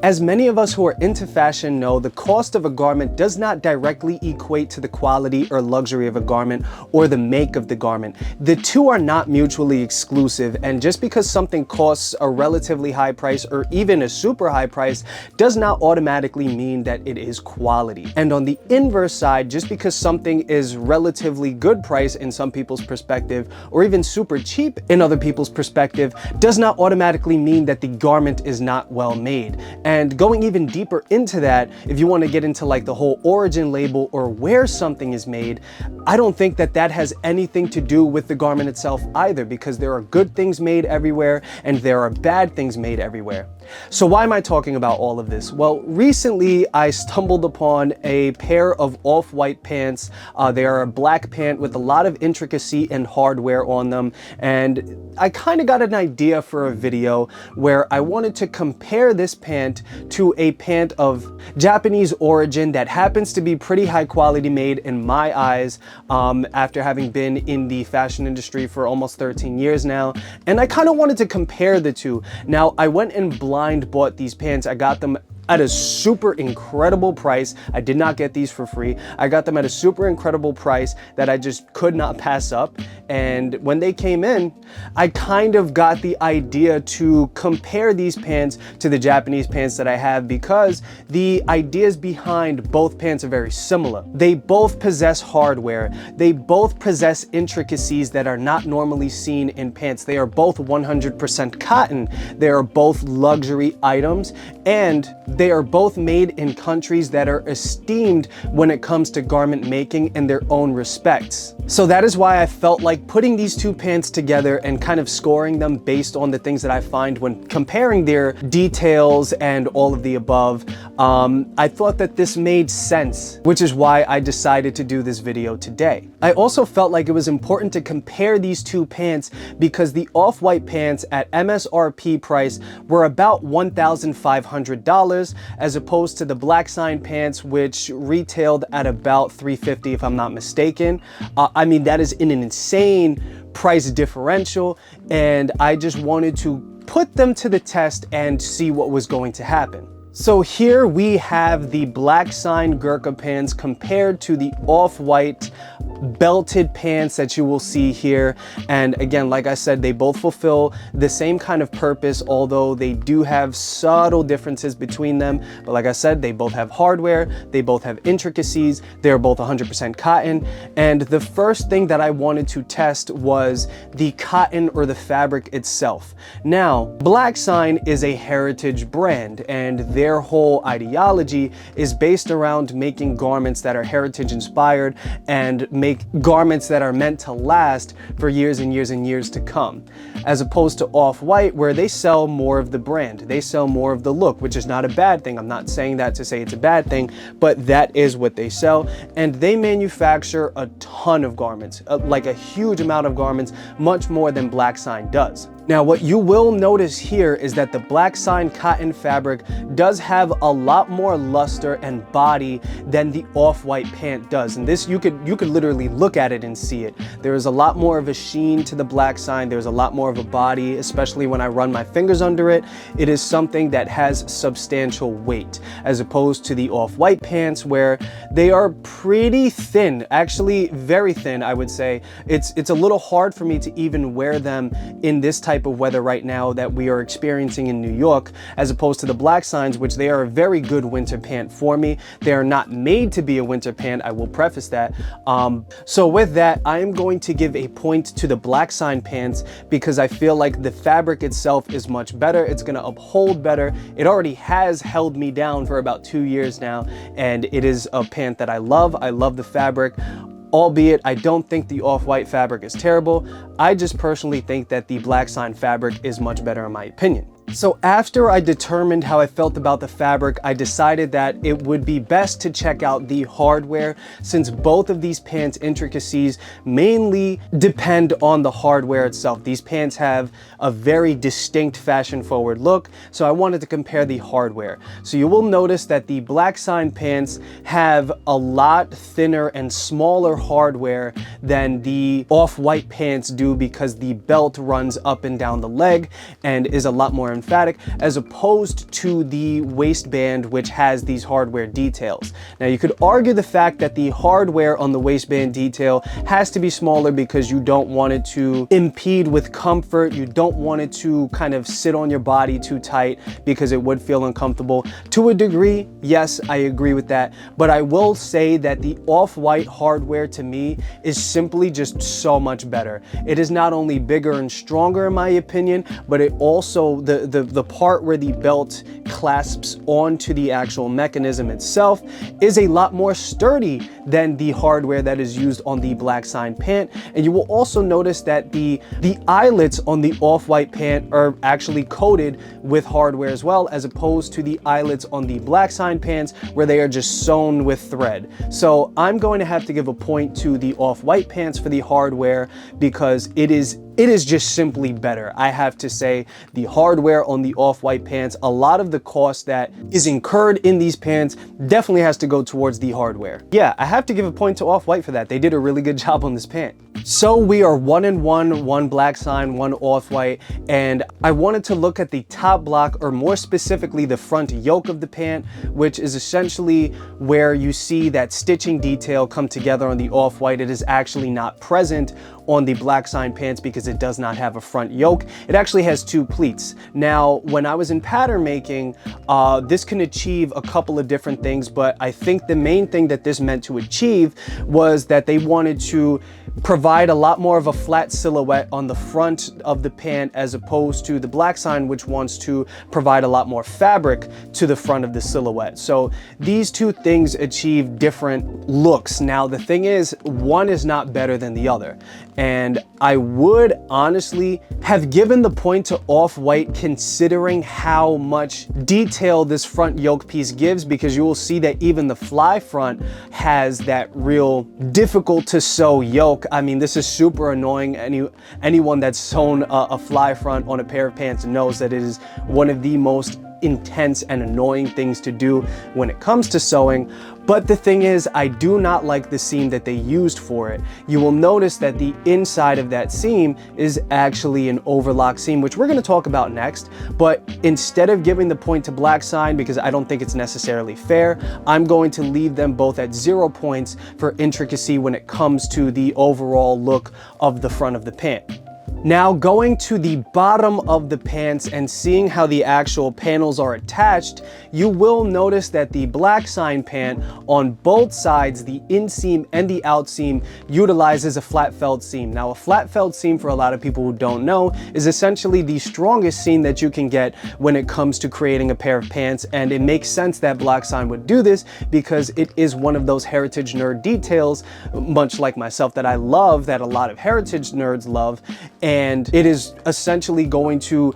As many of us who are into fashion know, the cost of a garment does not directly equate to the quality or luxury of a garment or the make of the garment. The two are not mutually exclusive, and just because something costs a relatively high price or even a super high price does not automatically mean that it is quality. And on the inverse side, just because something is relatively good price in some people's perspective or even super cheap in other people's perspective does not automatically mean that the garment is not well made. And going even deeper into that, if you want to get into like the whole origin label or where something is made, I don't think that that has anything to do with the garment itself either, because there are good things made everywhere and there are bad things made everywhere. So why am I talking about all of this? Well, recently I stumbled upon a pair of off-white pants. They are a black pant with a lot of intricacy and hardware on them, and I kind of got an idea for a video where I wanted to compare this pant to a pant of Japanese origin that happens to be pretty high quality made in my eyes, after having been in the fashion industry for almost 13 years now. And I kind of wanted to compare the two. Now, I went and blind bought these pants. I got them at a super incredible price. I did not get these for free. I got them at a super incredible price that I just could not pass up. And when they came in, I kind of got the idea to compare these pants to the Japanese pants that I have, because the ideas behind both pants are very similar. They both possess hardware. They both possess intricacies that are not normally seen in pants. They are both 100% cotton. They are both luxury items, and they are both made in countries that are esteemed when it comes to garment making in their own respects. So that is why I felt like putting these two pants together and kind of scoring them based on the things that I find when comparing their details and all of the above. I thought that this made sense, which is why I decided to do this video today. I also felt like it was important to compare these two pants because the off-white pants at MSRP price were about $1,500, as opposed to the black sign pants, which retailed at about $350 if I'm not mistaken. I mean, that is an insane price differential, and I just wanted to put them to the test and see what was going to happen. So here we have the black sign Gurkha pants compared to the off-white belted pants that you will see here. And again, like I said, they both fulfill the same kind of purpose, although they do have subtle differences between them. But like I said, they both have hardware, they both have intricacies, they're both 100% cotton. And the first thing that I wanted to test was the cotton or the fabric itself. Now, Black Sign is a heritage brand, and their whole ideology is based around making garments that are heritage inspired and make garments that are meant to last for years and years and years to come, as opposed to Off-White, where they sell more of the brand, they sell more of the look, which is not a bad thing. I'm not saying that to say it's a bad thing, but that is what they sell. And they manufacture a ton of garments, like a huge amount of garments, much more than Black Sign does. Now, what you will notice here is that the Black Sign cotton fabric does have a lot more luster and body than the Off-White pant does. And this, you could literally look at it and see it. There is a lot more of a sheen to the Black Sign. There's a lot more of a body, especially when I run my fingers under it. It is something that has substantial weight, as opposed to the Off-White pants, where they are pretty thin, actually very thin, I would say. It's a little hard for me to even wear them in this type of weather right now that we are experiencing in New York, as opposed to the Black Signs, which they are a very good winter pant for me. They are not made to be a winter pant, I will preface that. So with that, I am going to give a point to the Black Sign pants because I feel like the fabric itself is much better. It's going to uphold better. It already has held me down for about 2 years now, and it is a pant that I love. I love the fabric. Albeit, I don't think the Off-White fabric is terrible. I just personally think that the Black Sign fabric is much better in my opinion. So after I determined how I felt about the fabric, I decided that it would be best to check out the hardware, since both of these pants' intricacies mainly depend on the hardware itself. These pants have a very distinct fashion-forward look, so I wanted to compare the hardware. So you will notice that the Black Sign pants have a lot thinner and smaller hardware than the Off-White pants do, because the belt runs up and down the leg and is a lot more emphatic, as opposed to the waistband, which has these hardware details. Now, you could argue the fact that the hardware on the waistband detail has to be smaller because you don't want it to impede with comfort. You don't want it to kind of sit on your body too tight because it would feel uncomfortable. To a degree, yes, I agree with that. But I will say that the off-white hardware to me is simply just so much better. It is not only bigger and stronger in my opinion, but it also, the part where the belt clasps onto the actual mechanism itself is a lot more sturdy than the hardware that is used on the black sign pant. And you will also notice that the eyelets on the off-white pant are actually coated with hardware as well, as opposed to the eyelets on the black sign pants where they are just sewn with thread. So I'm going to have to give a point to the off-white pants for the hardware because it is just simply better. I have to say, the hardware on the off-white pants, a lot of the cost that is incurred in these pants definitely has to go towards the hardware. Yeah, I have to give a point to Off-White for that. They did a really good job on this pant. So we are 1-1, one black sign, one off-white, and I wanted to look at the top block, or more specifically the front yoke of the pant, which is essentially where you see that stitching detail come together on the off-white. It is actually not present on the black sign pants because it does not have a front yoke. It actually has two pleats. Now, when I was in pattern making, this can achieve a couple of different things, but I think the main thing that this meant to achieve was that they wanted to provide a lot more of a flat silhouette on the front of the pant, as opposed to the black sign, which wants to provide a lot more fabric to the front of the silhouette. So these two things achieve different looks. Now, the thing is, one is not better than the other. And I would honestly have given the point to Off-White considering how much detail this front yoke piece gives, because you will see that even the fly front has that real difficult to sew yoke. I mean, this is super annoying. Anyone that's sewn a fly front on a pair of pants knows that it is one of the most intense and annoying things to do when it comes to sewing. But the thing is, I do not like the seam that they used for it. You will notice that the inside of that seam is actually an overlock seam, which we're going to talk about next. But instead of giving the point to black sign, because I don't think it's necessarily fair, I'm going to leave them both at 0 points for intricacy when it comes to the overall look of the front of the pant. Now, going to the bottom of the pants and seeing how the actual panels are attached, you will notice that the black sign pant on both sides, the inseam and the outseam, utilizes a flat felt seam. Now, a flat felt seam, for a lot of people who don't know, is essentially the strongest seam that you can get when it comes to creating a pair of pants. And it makes sense that black sign would do this because it is one of those heritage nerd details, much like myself, that I love, that a lot of heritage nerds love. And it is essentially going to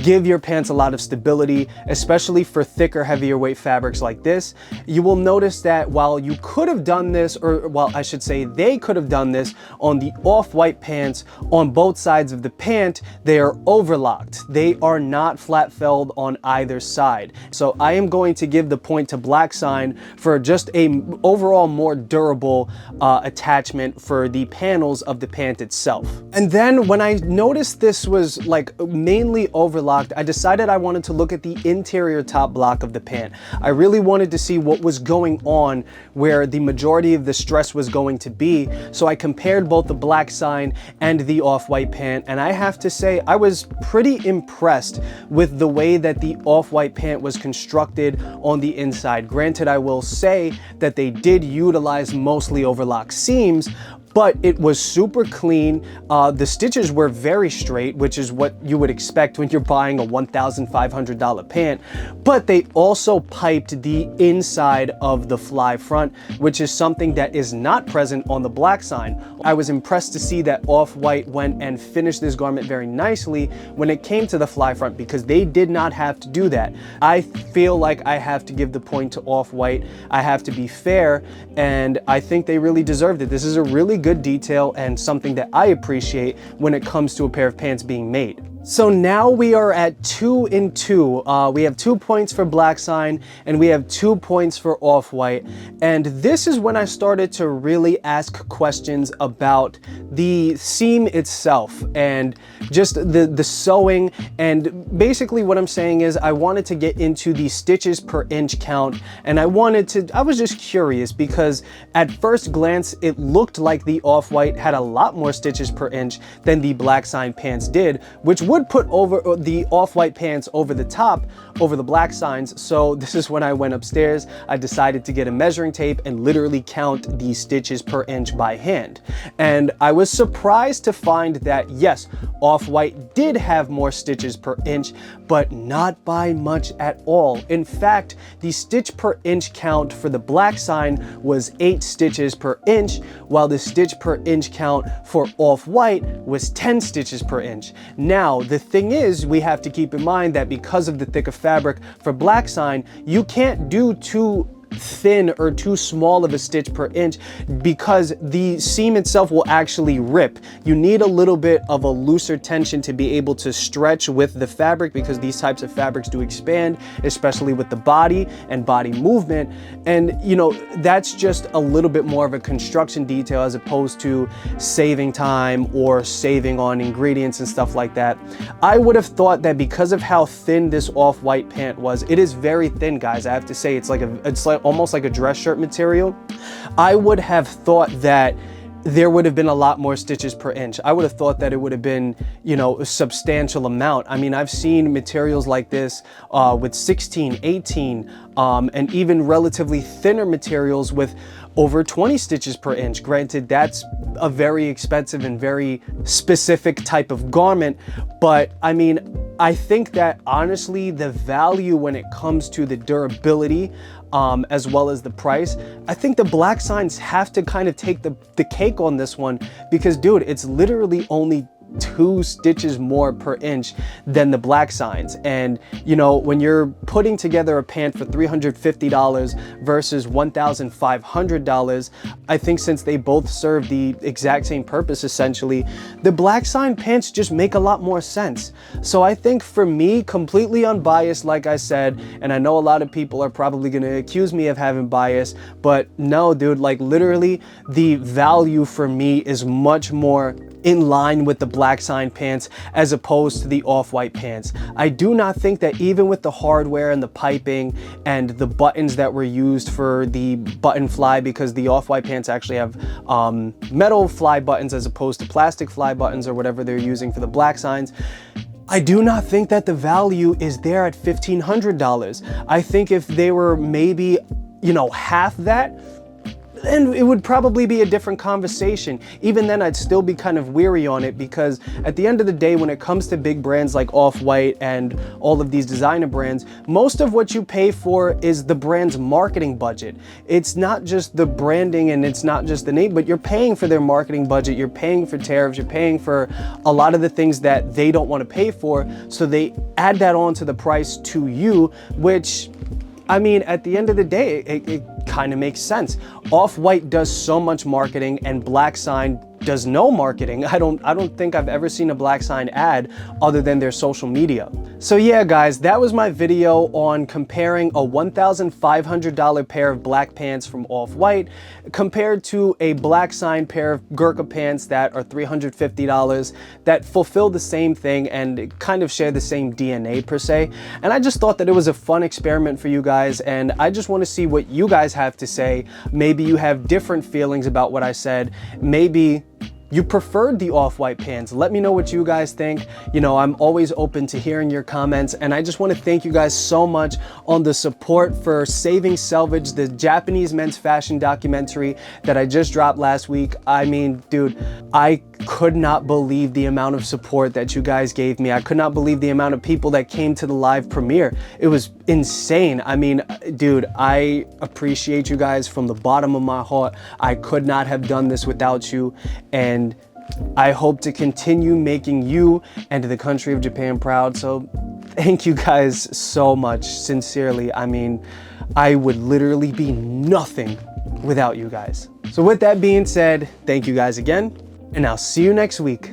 give your pants a lot of stability, especially for thicker, heavier weight fabrics like this. You will notice that while you could have done this, or well, I should say they could have done this on the off-white pants, on both sides of the pant, they are overlocked. They are not flat felled on either side. So I am going to give the point to black sign for just a overall more durable attachment for the panels of the pant itself. And then when I noticed this was like mainly overlocked, I decided I wanted to look at the interior top block of the pant. I really wanted to see what was going on where the majority of the stress was going to be. So I compared both the black sign and the off-white pant, and I have to say I was pretty impressed with the way that the off-white pant was constructed on the inside. Granted, I will say that they did utilize mostly overlock seams, but it was super clean. The stitches were very straight, which is what you would expect when you're buying a $1,500 pant. But they also piped the inside of the fly front, which is something that is not present on the black sign. I was impressed to see that Off-White went and finished this garment very nicely when it came to the fly front, because they did not have to do that. I feel like I have to give the point to Off-White. I have to be fair, and I think they really deserved it. This is a really good detail and something that I appreciate when it comes to a pair of pants being made. So now we are at 2 and 2. We have 2 points for Black Sign and we have 2 points for Off-White. And this is when I started to really ask questions about the seam itself and just the sewing. And basically what I'm saying is I wanted to get into the stitches per inch count, and I was just curious because at first glance it looked like the Off-White had a lot more stitches per inch than the Black Sign pants did, which would put over the Off-White pants over the top, over the Black Signs. So this is when I went upstairs. I decided to get a measuring tape and literally count the stitches per inch by hand. And I was surprised to find that yes, Off-White did have more stitches per inch, but not by much at all. In fact, the stitch per inch count for the Black Sign was 8 stitches per inch, while the stitch per inch count for Off-White was 10 stitches per inch. Now, the thing is, we have to keep in mind that because of the thicker fabric for Black Sign, you can't do too thin or too small of a stitch per inch because the seam itself will actually rip. You need a little bit of a looser tension to be able to stretch with the fabric, because these types of fabrics do expand, especially with the body and body movement. And you know, that's just a little bit more of a construction detail as opposed to saving time or saving on ingredients and stuff like that. I would have thought that because of how thin this Off-White pant was, it is very thin, guys. I have to say, it's like almost like a dress shirt material. I would have thought that there would have been a lot more stitches per inch. I would have thought that it would have been, you know, a substantial amount. I mean, I've seen materials like this with 16, 18, and even relatively thinner materials with over 20 stitches per inch. Granted, that's a very expensive and very specific type of garment, but I mean, I think that honestly, the value when it comes to the durability, as well as the price, I think the Black Signs have to kind of take the cake on this one, because dude, it's literally only 2 stitches more per inch than the Black Signs. And you know, when you're putting together a pant for $350 versus $1,500, I think since they both serve the exact same purpose essentially, the Black Sign pants just make a lot more sense. So I think for me, completely unbiased, like I said, and I know a lot of people are probably going to accuse me of having bias, but no dude, like literally the value for me is much more in line with the Black Sign pants as opposed to the Off-White pants. I do not think that even with the hardware and the piping and the buttons that were used for the button fly, because the Off-White pants actually have metal fly buttons as opposed to plastic fly buttons or whatever they're using for the Black Signs, I do not think that the value is there at $1,500. I think if they were maybe, you know, half that, then it would probably be a different conversation. Even then, I'd still be kind of weary on it, because at the end of the day, when it comes to big brands like Off-White and all of these designer brands, most of what you pay for is the brand's marketing budget. It's not just the branding and it's not just the name, but you're paying for their marketing budget, you're paying for tariffs, you're paying for a lot of the things that they don't want to pay for, so they add that on to the price to you, which, I mean, at the end of the day, it kind of makes sense. Off-White does so much marketing and Black Sign does no marketing. I don't think I've ever seen a Black Sign ad other than their social media. So yeah guys, that was my video on comparing a $1,500 pair of black pants from Off-White compared to a Black Sign pair of Gurkha pants that are $350 that fulfill the same thing and kind of share the same DNA per se. And I just thought that it was a fun experiment for you guys, and I just want to see what you guys have to say. Maybe you have different feelings about what I said. Maybe you preferred the Off-White pants. Let me know what you guys think. You know, I'm always open to hearing your comments, and I just want to thank you guys so much on the support for Saving Selvage, the Japanese men's fashion documentary that I just dropped last week. I mean, dude, I could not believe the amount of support that you guys gave me. I could not believe the amount of people that came to the live premiere. It was insane. I mean, dude, I appreciate you guys from the bottom of my heart. I could not have done this without you, and I hope to continue making you and the country of Japan proud. So thank you guys so much, sincerely. I mean, I would literally be nothing without you guys. So with that being said, thank you guys again, and I'll see you next week.